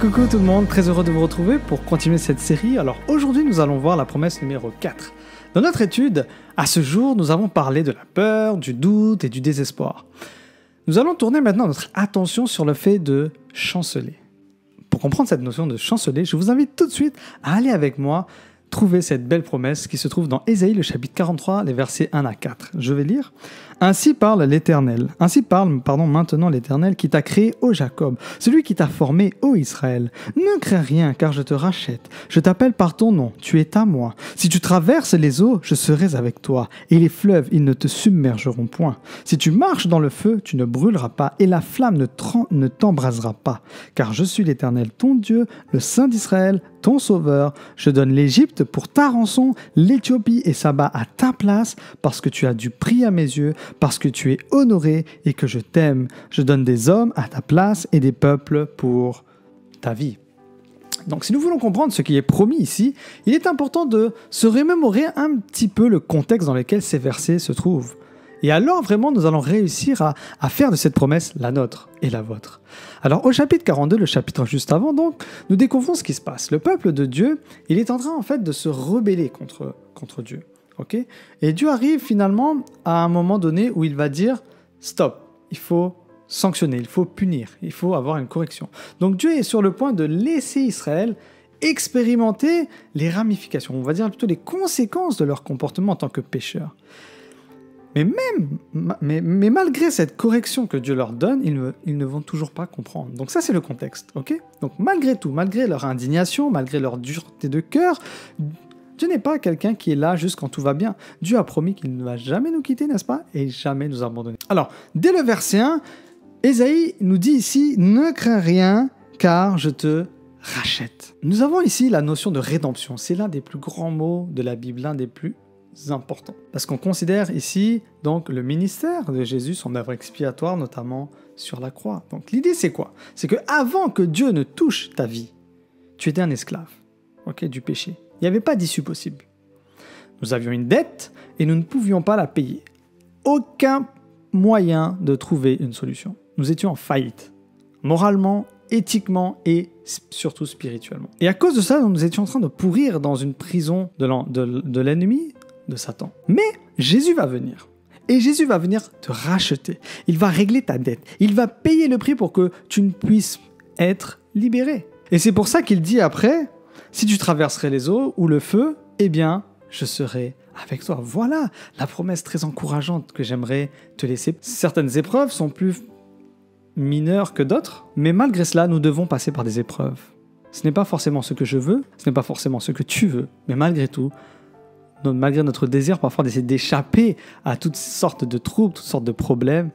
Coucou tout le monde, très heureux de vous retrouver pour continuer cette série. Alors aujourd'hui nous allons voir la promesse numéro 4. Dans notre étude, à ce jour, nous avons parlé de la peur, du doute et du désespoir. Nous allons tourner maintenant notre attention sur le fait de chanceler. Pour comprendre cette notion de chanceler, je vous invite tout de suite à aller avec moi trouver cette belle promesse qui se trouve dans Ésaïe, le chapitre 43, les versets 1 à 4. Je vais lire. Ainsi parle l'Éternel. Ainsi parle, maintenant l'Éternel qui t'a créé, ô Jacob, celui qui t'a formé, ô Israël. Ne crains rien, car je te rachète. Je t'appelle par ton nom, tu es à moi. Si tu traverses les eaux, je serai avec toi, et les fleuves, ils ne te submergeront point. Si tu marches dans le feu, tu ne brûleras pas, et la flamme ne t'embrasera pas. Car je suis l'Éternel, ton Dieu, le Saint d'Israël, ton Sauveur. Je donne l'Égypte pour ta rançon, l'Éthiopie et Saba à ta place, parce que tu as du prix à mes yeux, parce que tu es honoré et que je t'aime. Je donne des hommes à ta place et des peuples pour ta vie. Donc si nous voulons comprendre ce qui est promis ici, il est important de se remémorer un petit peu le contexte dans lequel ces versets se trouvent. Et alors vraiment nous allons réussir à faire de cette promesse la nôtre et la vôtre. Alors au chapitre 42, le chapitre juste avant, donc, nous découvrons ce qui se passe. Le peuple de Dieu, il est en train en fait de se rebeller contre Dieu. Okay, et Dieu arrive finalement à un moment donné où il va dire « Stop, il faut sanctionner, il faut punir, il faut avoir une correction. » Donc Dieu est sur le point de laisser Israël expérimenter les ramifications, on va dire plutôt les conséquences de leur comportement en tant que pécheurs. Mais malgré cette correction que Dieu leur donne, ils ne vont toujours pas comprendre. Donc ça, c'est le contexte. Okay, donc malgré tout, malgré leur indignation, malgré leur dureté de cœur, Dieu n'est pas quelqu'un qui est là juste quand tout va bien. Dieu a promis qu'il ne va jamais nous quitter, n'est-ce pas? Et jamais nous abandonner. Alors, dès le verset 1, Ésaïe nous dit ici « Ne crains rien, car je te rachète ». Nous avons ici la notion de rédemption. C'est l'un des plus grands mots de la Bible, l'un des plus importants. Parce qu'on considère ici donc le ministère de Jésus, son œuvre expiatoire, notamment sur la croix. Donc l'idée c'est quoi? C'est qu'avant que Dieu ne touche ta vie, tu étais un esclave, du péché. Il n'y avait pas d'issue possible. Nous avions une dette et nous ne pouvions pas la payer. Aucun moyen de trouver une solution. Nous étions en faillite, moralement, éthiquement et surtout spirituellement. Et à cause de ça, nous étions en train de pourrir dans une prison de l'ennemi, de Satan. Mais Jésus va venir. Et Jésus va venir te racheter. Il va régler ta dette. Il va payer le prix pour que tu ne puisses être libéré. Et c'est pour ça qu'il dit après... Si tu traverserais les eaux ou le feu, eh bien, je serai avec toi. Voilà la promesse très encourageante que j'aimerais te laisser. Certaines épreuves sont plus mineures que d'autres, mais malgré cela, nous devons passer par des épreuves. Ce n'est pas forcément ce que je veux, ce n'est pas forcément ce que tu veux, mais malgré tout, malgré notre désir parfois d'essayer d'échapper à toutes sortes de troubles, toutes sortes de problèmes,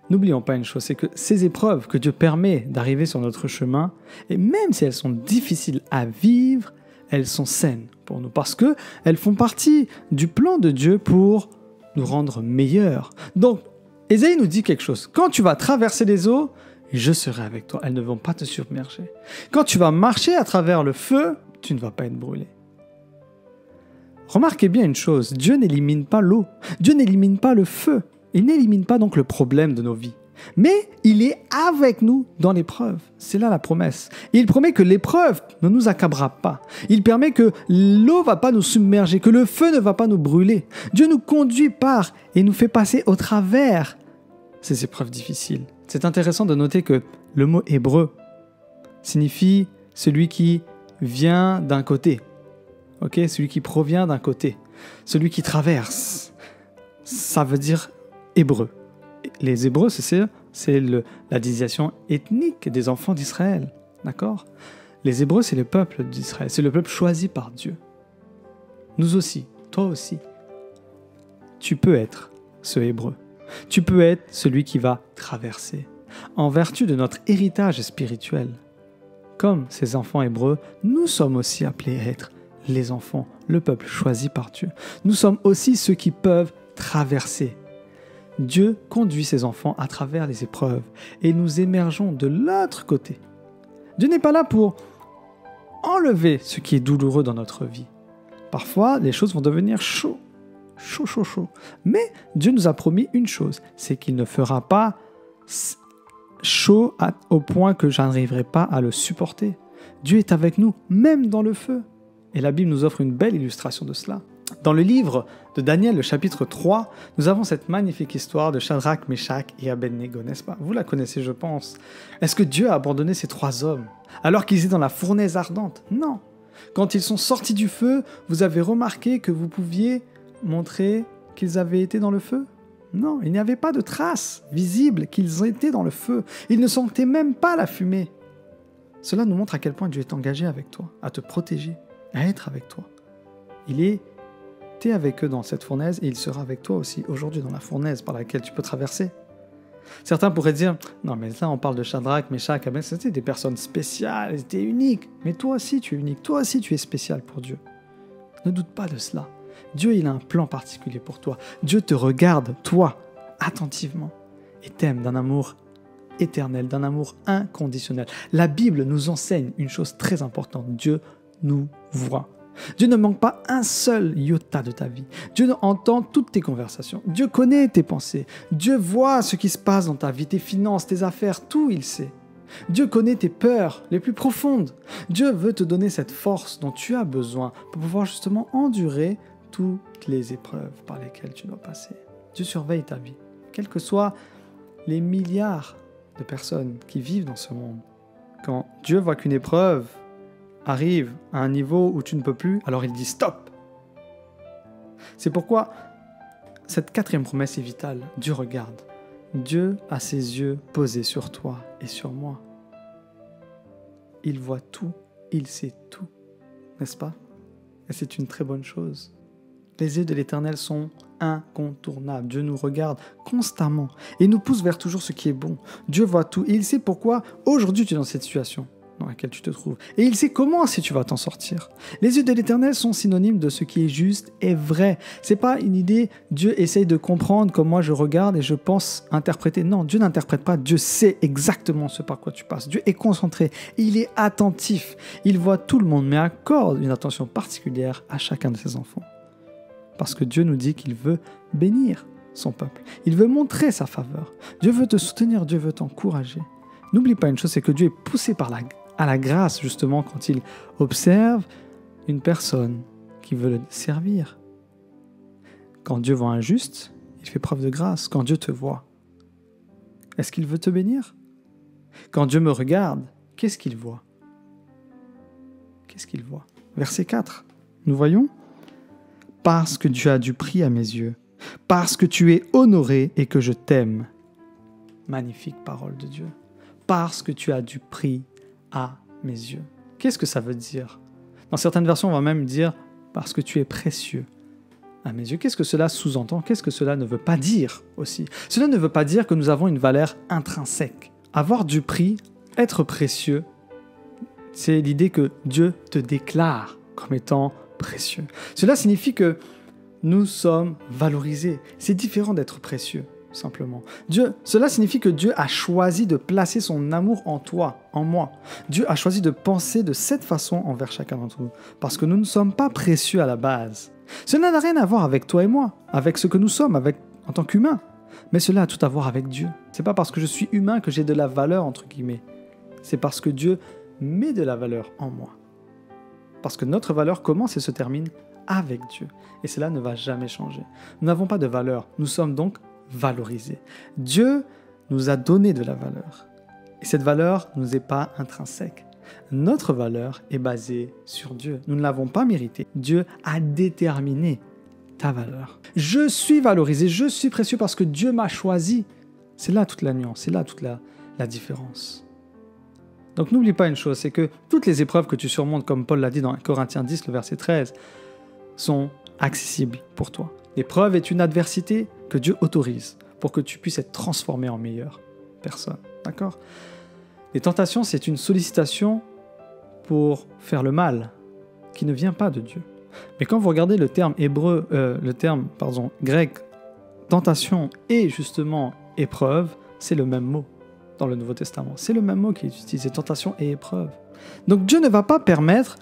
n'oublions pas une chose, c'est que ces épreuves que Dieu permet d'arriver sur notre chemin, et même si elles sont difficiles à vivre, elles sont saines pour nous, parce qu'elles font partie du plan de Dieu pour nous rendre meilleurs. Donc, Ésaïe nous dit quelque chose. Quand tu vas traverser les eaux, je serai avec toi. Elles ne vont pas te submerger. Quand tu vas marcher à travers le feu, tu ne vas pas être brûlé. Remarquez bien une chose, Dieu n'élimine pas l'eau. Dieu n'élimine pas le feu. Il n'élimine pas donc le problème de nos vies. Mais il est avec nous dans l'épreuve. C'est là la promesse. Et il promet que l'épreuve ne nous accablera pas. Il permet que l'eau ne va pas nous submerger, que le feu ne va pas nous brûler. Dieu nous conduit par et nous fait passer au travers ces épreuves difficiles. C'est intéressant de noter que le mot hébreu signifie celui qui vient d'un côté. Celui qui provient d'un côté. Celui qui traverse. Ça veut dire hébreu. Les Hébreux, c'est la désignation ethnique des enfants d'Israël. D'accord? Les Hébreux, c'est le peuple d'Israël. C'est le peuple choisi par Dieu. Nous aussi, toi aussi, tu peux être ce Hébreu. Tu peux être celui qui va traverser. En vertu de notre héritage spirituel, comme ces enfants hébreux, nous sommes aussi appelés à être les enfants, le peuple choisi par Dieu. Nous sommes aussi ceux qui peuvent traverser. Dieu conduit ses enfants à travers les épreuves et nous émergeons de l'autre côté. Dieu n'est pas là pour enlever ce qui est douloureux dans notre vie. Parfois, les choses vont devenir chaud. Mais Dieu nous a promis une chose, c'est qu'il ne fera pas chaud au point que je n'arriverai pas à le supporter. Dieu est avec nous, même dans le feu. Et la Bible nous offre une belle illustration de cela. Dans le livre de Daniel, le chapitre 3, nous avons cette magnifique histoire de Shadrach, Meshach et Abednego, n'est-ce pas? Vous la connaissez, je pense. Est-ce que Dieu a abandonné ces 3 hommes alors qu'ils étaient dans la fournaise ardente? Non. Quand ils sont sortis du feu, vous avez remarqué que vous pouviez montrer qu'ils avaient été dans le feu? Non, il n'y avait pas de traces visibles qu'ils étaient dans le feu. Ils ne sentaient même pas la fumée. Cela nous montre à quel point Dieu est engagé avec toi, à te protéger, à être avec toi. Il était avec eux dans cette fournaise et il sera avec toi aussi aujourd'hui dans la fournaise par laquelle tu peux traverser. Certains pourraient dire, non mais là on parle de Shadrach, Meshach, Abednego, c'était des personnes spéciales, elles étaient uniques. Mais toi aussi tu es unique, toi aussi tu es spécial pour Dieu. Ne doute pas de cela. Dieu, il a un plan particulier pour toi. Dieu te regarde, toi, attentivement, et t'aime d'un amour éternel, d'un amour inconditionnel. La Bible nous enseigne une chose très importante. Dieu nous voit. Dieu ne manque pas un seul iota de ta vie. Dieu entend toutes tes conversations. Dieu connaît tes pensées. Dieu voit ce qui se passe dans ta vie, tes finances, tes affaires, tout il sait. Dieu connaît tes peurs les plus profondes. Dieu veut te donner cette force dont tu as besoin pour pouvoir justement endurer toutes les épreuves par lesquelles tu dois passer. Dieu surveille ta vie, quels que soient les milliards de personnes qui vivent dans ce monde. Quand Dieu voit qu'une épreuve arrive à un niveau où tu ne peux plus, alors il dit stop. C'est pourquoi cette 4e promesse est vitale. Dieu regarde. Dieu a ses yeux posés sur toi et sur moi. Il voit tout, il sait tout, n'est-ce pas? Et c'est une très bonne chose. Les yeux de l'Éternel sont incontournables. Dieu nous regarde constamment et nous pousse vers toujours ce qui est bon. Dieu voit tout et il sait pourquoi aujourd'hui tu es dans cette situation dans laquelle tu te trouves. Et il sait comment si tu vas t'en sortir. Les yeux de l'Éternel sont synonymes de ce qui est juste et vrai. C'est pas une idée, Dieu essaye de comprendre comme moi je regarde et je pense interpréter. Non, Dieu n'interprète pas, Dieu sait exactement ce par quoi tu passes. Dieu est concentré, il est attentif, il voit tout le monde mais accorde une attention particulière à chacun de ses enfants. Parce que Dieu nous dit qu'il veut bénir son peuple. Il veut montrer sa faveur. Dieu veut te soutenir, Dieu veut t'encourager. N'oublie pas une chose, c'est que Dieu est poussé à la grâce, justement, quand il observe une personne qui veut le servir. Quand Dieu voit un juste, il fait preuve de grâce. Quand Dieu te voit, est-ce qu'il veut te bénir? Quand Dieu me regarde, qu'est-ce qu'il voit? Qu'est-ce qu'il voit? Verset 4, nous voyons « Parce que tu as du prix à mes yeux, parce que tu es honoré et que je t'aime. » Magnifique parole de Dieu. Parce que tu as du prix à mes yeux. Qu'est-ce que ça veut dire? Dans certaines versions, on va même dire « parce que tu es précieux à mes yeux ». Qu'est-ce que cela sous-entend? Qu'est-ce que cela ne veut pas dire aussi? Cela ne veut pas dire que nous avons une valeur intrinsèque. Avoir du prix, être précieux, c'est l'idée que Dieu te déclare comme étant précieux. Cela signifie que nous sommes valorisés. C'est différent d'être précieux, simplement. Cela signifie que Dieu a choisi de placer son amour en toi, en moi. Dieu a choisi de penser de cette façon envers chacun d'entre nous, parce que nous ne sommes pas précieux à la base. Cela n'a rien à voir avec toi et moi, avec ce que nous sommes, en tant qu'humains, mais cela a tout à voir avec Dieu. C'est pas parce que je suis humain que j'ai de la valeur, entre guillemets. C'est parce que Dieu met de la valeur en moi. Parce que notre valeur commence et se termine avec Dieu. Et cela ne va jamais changer. Nous n'avons pas de valeur. Nous sommes donc valorisés. Dieu nous a donné de la valeur. Et cette valeur ne nous est pas intrinsèque. Notre valeur est basée sur Dieu. Nous ne l'avons pas méritée. Dieu a déterminé ta valeur. Je suis valorisé, je suis précieux parce que Dieu m'a choisi. C'est là toute la nuance, c'est là toute la différence. Donc n'oublie pas une chose, c'est que toutes les épreuves que tu surmontes, comme Paul l'a dit dans Corinthiens 10, le verset 13, sont accessibles pour toi. L'épreuve est une adversité que Dieu autorise pour que tu puisses être transformé en meilleure personne. D'accord? Les tentations, c'est une sollicitation pour faire le mal qui ne vient pas de Dieu. Mais quand vous regardez le terme grec, tentation et justement épreuve, c'est le même mot. Dans le Nouveau Testament. C'est le même mot qui est utilisé, tentation et épreuve. Donc Dieu ne va pas permettre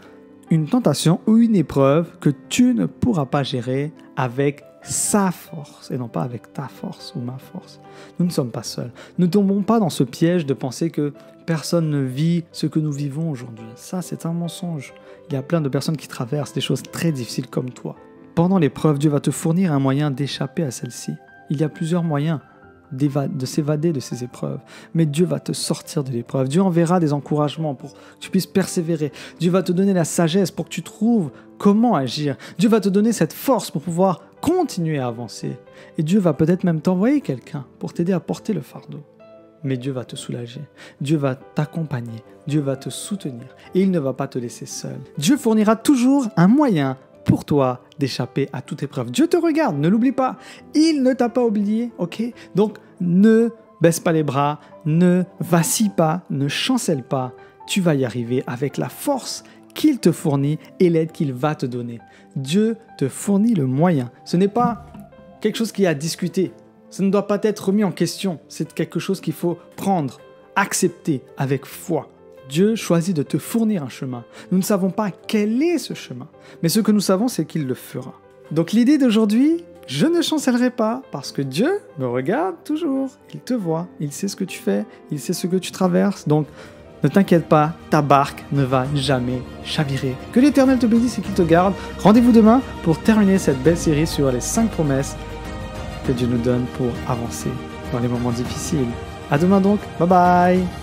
une tentation ou une épreuve que tu ne pourras pas gérer avec sa force et non pas avec ta force ou ma force. Nous ne sommes pas seuls. Ne tombons pas dans ce piège de penser que personne ne vit ce que nous vivons aujourd'hui. Ça, c'est un mensonge. Il y a plein de personnes qui traversent des choses très difficiles comme toi. Pendant l'épreuve, Dieu va te fournir un moyen d'échapper à celle-ci. Il y a plusieurs moyens de s'évader de ces épreuves. Mais Dieu va te sortir de l'épreuve. Dieu enverra des encouragements pour que tu puisses persévérer. Dieu va te donner la sagesse pour que tu trouves comment agir. Dieu va te donner cette force pour pouvoir continuer à avancer. Et Dieu va peut-être même t'envoyer quelqu'un pour t'aider à porter le fardeau. Mais Dieu va te soulager. Dieu va t'accompagner. Dieu va te soutenir. Et il ne va pas te laisser seul. Dieu fournira toujours un moyen pour toi d'échapper à toute épreuve. Dieu te regarde, ne l'oublie pas. Il ne t'a pas oublié, ok? Donc, ne baisse pas les bras, ne vacille pas, ne chancelle pas. Tu vas y arriver avec la force qu'il te fournit et l'aide qu'il va te donner. Dieu te fournit le moyen. Ce n'est pas quelque chose qui est à discuter. Ça ne doit pas être remis en question. C'est quelque chose qu'il faut prendre, accepter avec foi. Dieu choisit de te fournir un chemin. Nous ne savons pas quel est ce chemin, mais ce que nous savons, c'est qu'il le fera. Donc l'idée d'aujourd'hui, je ne chancellerai pas parce que Dieu me regarde toujours. Il te voit, il sait ce que tu fais, il sait ce que tu traverses. Donc ne t'inquiète pas, ta barque ne va jamais chavirer. Que l'Éternel te bénisse et qu'il te garde. Rendez-vous demain pour terminer cette belle série sur les 5 promesses que Dieu nous donne pour avancer dans les moments difficiles. À demain donc, bye bye.